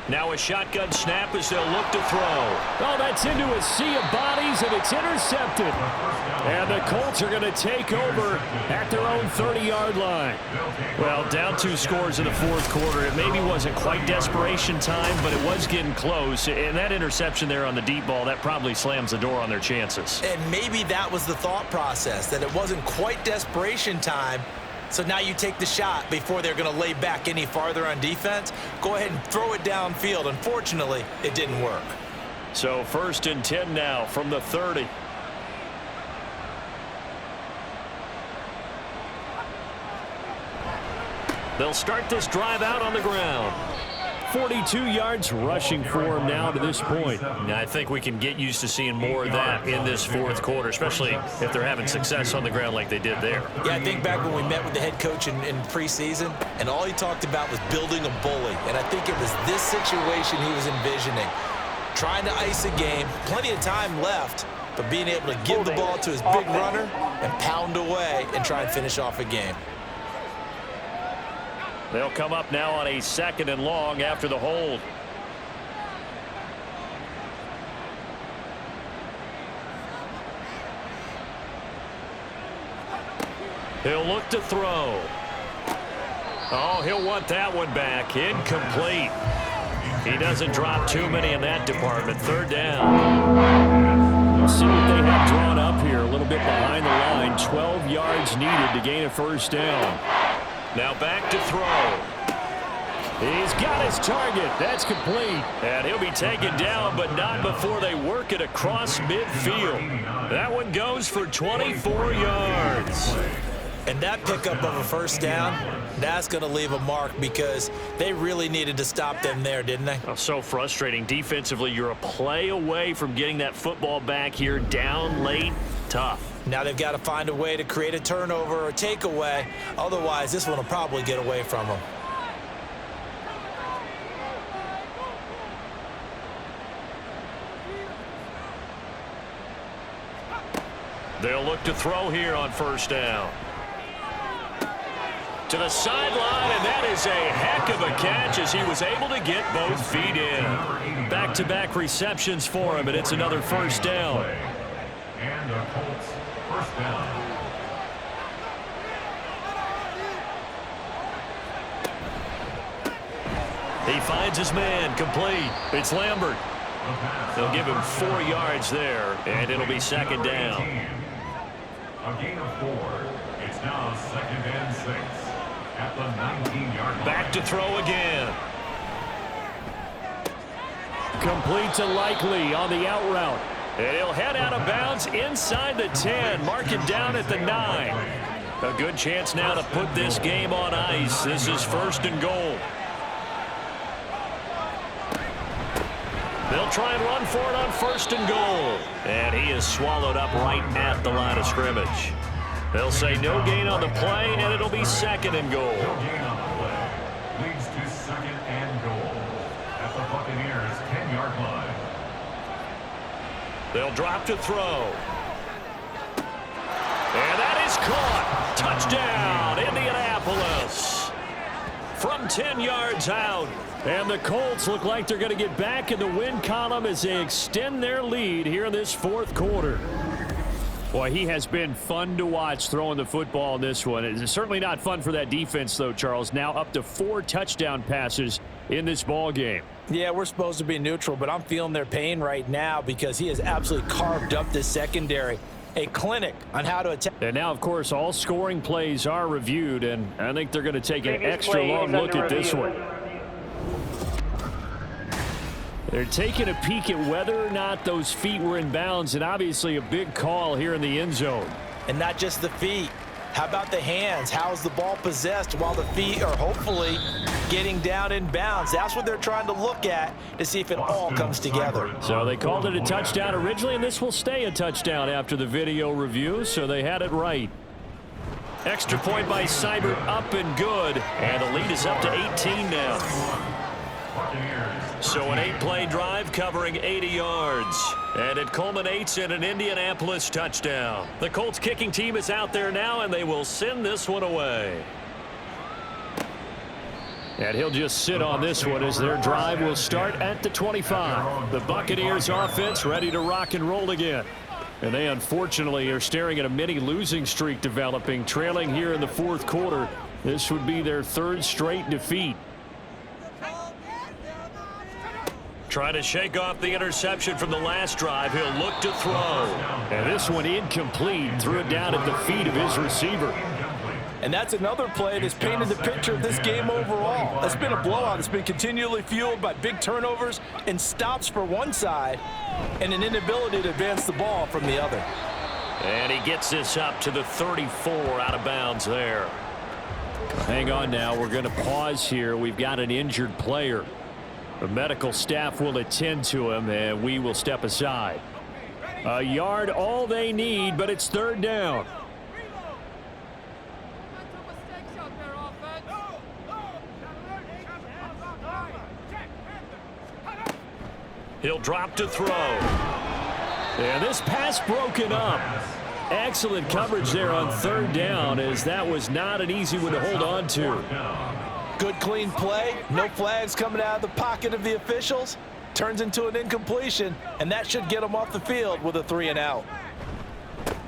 Now a shotgun snap as they'll look to throw. Oh, that's into a sea of bodies, and it's intercepted. And the Colts are going to take over at their own 30-yard line. Well, down 2 scores in the 4th quarter. It maybe wasn't quite desperation time, but it was getting close. And that interception there on the deep ball, that probably slams the door on their chances. And maybe that was the thought process, that it wasn't quite desperation time. So now you take the shot before they're going to lay back any farther on defense. Go ahead and throw it downfield. Unfortunately, it didn't work. So 1st and 10 now from the 30. They'll start this drive out on the ground. 42 yards rushing for him now to this point. Now, I think we can get used to seeing more of that in this 4th quarter, especially if they're having success on the ground like they did there. Yeah, I think back when we met with the head coach in preseason, and all he talked about was building a bully. And I think it was this situation he was envisioning. Trying to ice a game, plenty of time left, but being able to give the ball to his big runner and pound away and try and finish off a game. They'll come up now on a 2nd and long after the hold. He'll look to throw. Oh, he'll want that one back. Incomplete. He doesn't drop too many in that department. 3rd down. Let's see what they have drawn up here. A little bit behind the line. 12 yards needed to gain a first down. Now back to throw. He's got his target. That's complete. And he'll be taken down, but not before they work it across midfield. That one goes for 24 yards. And that pickup of a first down, that's going to leave a mark because they really needed to stop them there, didn't they? Oh, so frustrating. Defensively, you're a play away from getting that football back here down late. Tough. Now they've got to find a way to create a turnover or takeaway. Otherwise, this one will probably get away from them. They'll look to throw here on first down. To the sideline, and that is a heck of a catch as he was able to get both feet in. Back-to-back receptions for him, and it's another first down. And the Colts first down. He finds his man, complete. It's Lambert. They'll give him 4 yards there, and it'll be second down. A gain of 4. It's now 2nd and 6 at the 19-yard line. Back to throw again. Complete to Likely on the out route. And he'll head out of bounds inside the 10, mark it down at the 9. A good chance now to put this game on ice. This is 1st and goal. They'll try and run for it on 1st and goal. And he is swallowed up right at the line of scrimmage. They'll say no gain on the play, and it'll be 2nd and goal. No gain on the play. Leads to 2nd and goal at the Buccaneers' 10-yard line. They'll drop to throw. And that is caught. Touchdown, Indianapolis. From 10 yards out. And the Colts look like they're going to get back in the win column as they extend their lead here in this 4th quarter. Boy, he has been fun to watch throwing the football in this one. It's certainly not fun for that defense, though, Charles. Now up to 4 touchdown passes in this ball game. Yeah, we're supposed to be neutral, but I'm feeling their pain right now because he has absolutely carved up this secondary. A clinic on how to attack. And now, of course, all scoring plays are reviewed, and I think they're going to take an extra long look at this one. They're taking a peek at whether or not those feet were in bounds, and obviously a big call here in the end zone. And not just the feet. How about the hands? How's the ball possessed while the feet are hopefully getting down in bounds? That's what they're trying to look at to see if it all comes together. So they called it a touchdown originally, and this will stay a touchdown after the video review, so they had it right. Extra point by Seibert, up and good. And the lead is up to 18 now. So an 8-play drive covering 80 yards. And it culminates in an Indianapolis touchdown. The Colts kicking team is out there now, and they will send this one away. And he'll just sit on this one as their drive will start at the 25. The Buccaneers offense ready to rock and roll again. And they unfortunately are staring at a mini losing streak developing, trailing here in the 4th quarter. This would be their 3rd straight defeat. Trying to shake off the interception from the last drive. He'll look to throw. And this one incomplete. Threw it down at the feet of his receiver. And that's another play that's painted the picture of this game overall. It's been a blowout. It's been continually fueled by big turnovers and stops for one side and an inability to advance the ball from the other. And he gets this up to the 34 out of bounds there. Hang on now. We're going to pause here. We've got an injured player. The medical staff will attend to him, and we will step aside. A yard all they need, but it's 3rd down. He'll drop to throw. And this pass broken up. Excellent coverage there on 3rd down, as that was not an easy one to hold on to. Good clean play. No flags coming out of the pocket of the officials. Turns into an incompletion, and that should get them off the field with a 3 and out.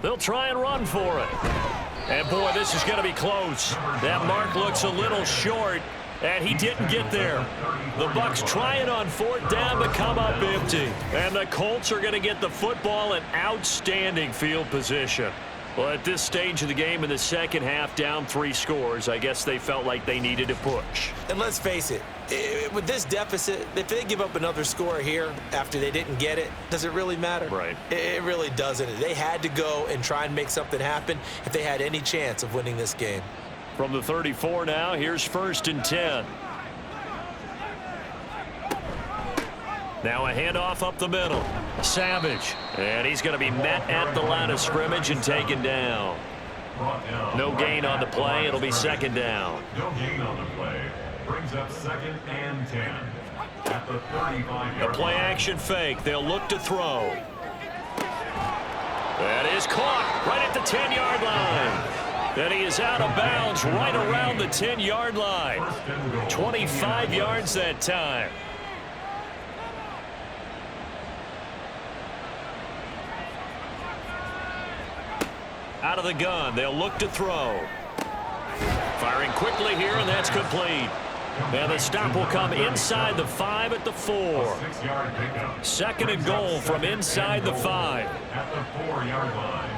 They'll try and run for it. And boy, this is going to be close. That mark looks a little short, and he didn't get there. The Bucs trying on 4th down to come up empty. And the Colts are going to get the football in outstanding field position. Well, at this stage of the game in the second half, down 3 scores, I guess they felt like they needed to push. And let's face it, with this deficit, if they give up another score here after they didn't get it, does it really matter? Right. It really doesn't. They had to go and try and make something happen if they had any chance of winning this game. From the 34 now, here's 1st and 10. Now a handoff up the middle. Savage. And he's going to be met at the line of scrimmage and taken down. No gain on the play. It'll be 2nd down. No gain on the play. Brings up 2nd and 10 at the 35-yard line. A play action fake. They'll look to throw. That is caught right at the 10-yard line. And he is out of bounds right around the 10-yard line. 25 yards that time. Out of the gun, they'll look to throw. Firing quickly here, and that's complete. And the stop will come inside the 5 at the 4. Second and goal from inside the 5. At the 4-yard line.